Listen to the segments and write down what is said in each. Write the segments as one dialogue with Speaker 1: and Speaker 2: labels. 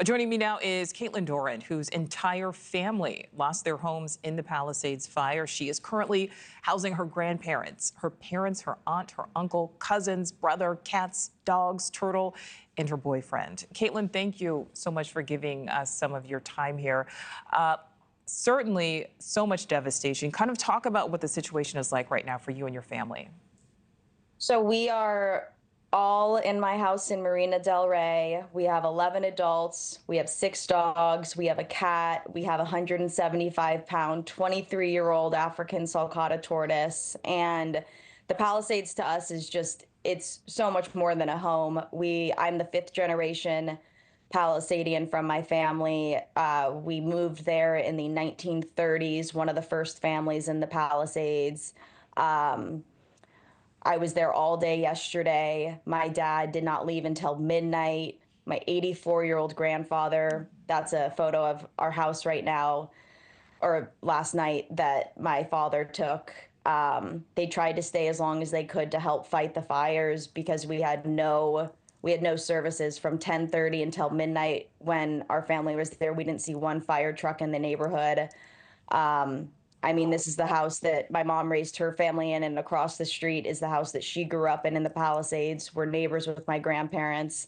Speaker 1: Joining me now is Doran, whose entire family lost their homes in the Palisades Fire. She is currently housing her grandparents, her parents, her aunt, her uncle, cousins, brother, cats, dogs, turtle, and her boyfriend. Caitlin, thank you so much for giving us some of your time here. Certainly so much devastation. Kind of talk about what the situation is like right now for you and your family.
Speaker 2: So we are all in my house in Marina Del Rey. We have 11 adults. We have 6 dogs. We have a cat. We have a 175-pound, 23-year-old African sulcata tortoise. And the Palisades to us is just, it's so much more than a home. I'm the 5th generation Palisadian from my family. We moved there in the 1930s, one of the first families in the Palisades. I was there all day yesterday. My dad did not leave until midnight. My 84-year-old grandfather, that's a photo of our house right now, or last night, that my father took. They tried to stay as long as they could to help fight the fires because we had no services from 10:30 until midnight. When our family was there, we didn't see one fire truck in the neighborhood. I mean, this is the house that my mom raised her family in, and across the street is the house that she grew up in the Palisades. We're neighbors with my grandparents.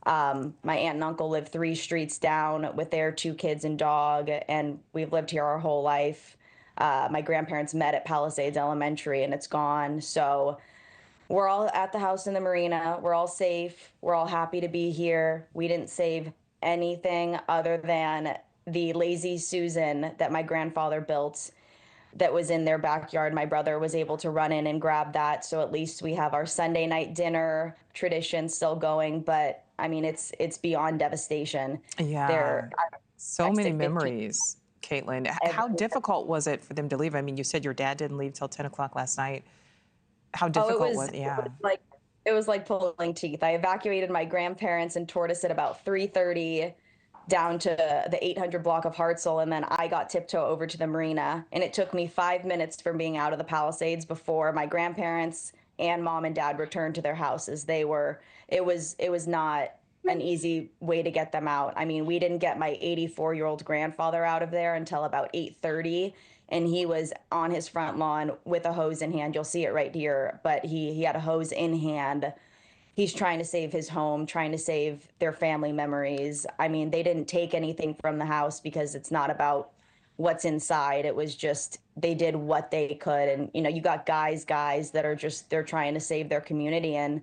Speaker 2: My aunt and uncle live 3 streets down with their 2 kids and dog, and we've lived here our whole life. My grandparents met at Palisades Elementary, and it's gone. So we're all at the house in the marina. We're all safe. We're all happy to be here. We didn't save anything other than the Lazy Susan that my grandfather built that was in their backyard. My brother was able to run in and grab that. So at least we have our Sunday night dinner tradition still going. But I mean, it's beyond devastation.
Speaker 1: Yeah,
Speaker 2: There,
Speaker 1: so many memories. Caitlin, how
Speaker 2: every,
Speaker 1: difficult was it for them to leave? I mean, you said your dad didn't leave till 10 o'clock last night. How
Speaker 2: oh,
Speaker 1: difficult was it? Yeah.
Speaker 2: it was like pulling teeth. I evacuated my grandparents and Tortoise at about 3:30 down to the 800 block of Hartselle, and then I got TipToe over to the marina. And it took me 5 minutes from being out of the Palisades before my grandparents and mom and dad returned to their houses. It was not an easy way to get them out. I mean, we didn't get my 84-year-old grandfather out of there until about 8:30, and he was on his front lawn with a hose in hand. You'll see it right here, but he had a hose in hand. He's trying to save his home, trying to save their family memories. I mean, they didn't take anything from the house because it's not about what's inside. It was just they did what they could. And, you got guys that are just, they're trying to save their community and,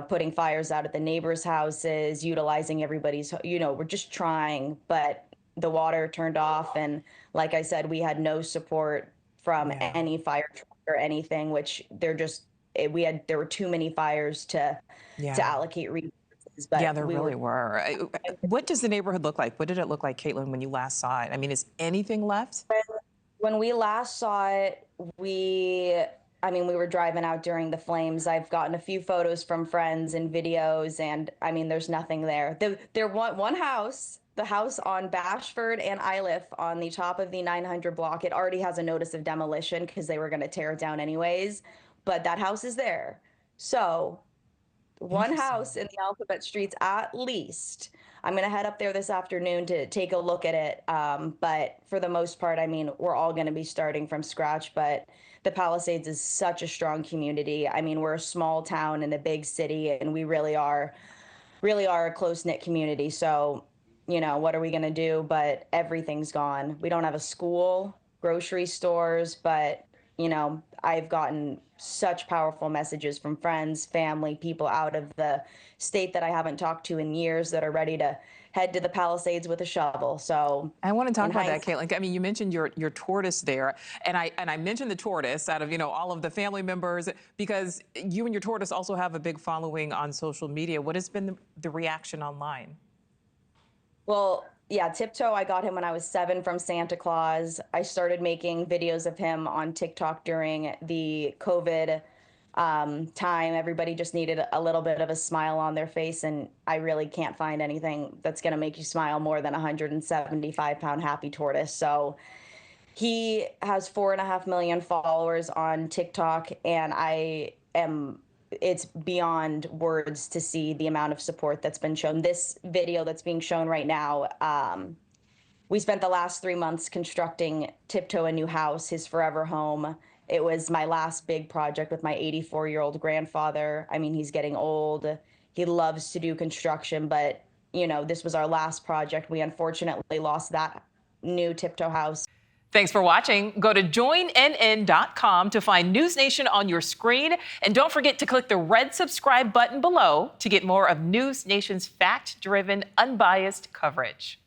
Speaker 2: putting fires out at the neighbors' houses, utilizing everybody's, we're just trying. But the water turned off. And like I said, we had no support from
Speaker 1: Yeah.
Speaker 2: any fire truck or anything, which there were too many fires to
Speaker 1: Yeah.
Speaker 2: allocate resources.
Speaker 1: Yeah,
Speaker 2: But
Speaker 1: there really were. What does the neighborhood look like? What did it look like, Caitlin, when you last saw it? I mean, is anything left?
Speaker 2: when we last saw it, we were driving out during the flames. I've gotten a few photos from friends and videos, and I mean, there's nothing there. There one house, the house on Bashford and Iliff on the top of the 900 block. It already has a notice of demolition because they were going to tear it down anyways. But that house is there. So one house in the alphabet streets at least. I'm going to head up there this afternoon to take a look at it. But for the most part, I mean, we're all going to be starting from scratch. But the Palisades is such a strong community. I mean, we're a small town in a big city, and we really are a close-knit community. So, what are we going to do? But everything's gone. We don't have a school, grocery stores, but I've gotten such powerful messages from friends, family, people out of the state that I haven't talked to in years that are ready to head to the Palisades with a shovel. So
Speaker 1: I want to talk
Speaker 2: in
Speaker 1: about that,
Speaker 2: hindsight,
Speaker 1: Caitlin. I mean, you mentioned your tortoise there, and I mentioned the tortoise out of all of the family members because you and your tortoise also have a big following on social media. What has been the reaction online?
Speaker 2: well, yeah, TipToe, I got him when I was 7 from Santa Claus. I started making videos of him on TikTok during the COVID time. Everybody just needed a little bit of a smile on their face, and I really can't find anything that's going to make you smile more than a 175-pound happy tortoise. So he has 4.5 million followers on TikTok, and I am it's beyond words to see the amount of support that's been shown. This video that's being shown right now, we spent the last 3 months constructing TipToe a new house, his forever home. It was my last big project with my 84-year-old grandfather. I mean, he's getting old. He loves to do construction, but, you know, this was our last project. We unfortunately lost that new TipToe house.
Speaker 1: Thanks for watching. Go to joinnn.com to find News Nation on your screen. And don't forget to click the red subscribe button below to get more of News Nation's fact-driven, unbiased coverage.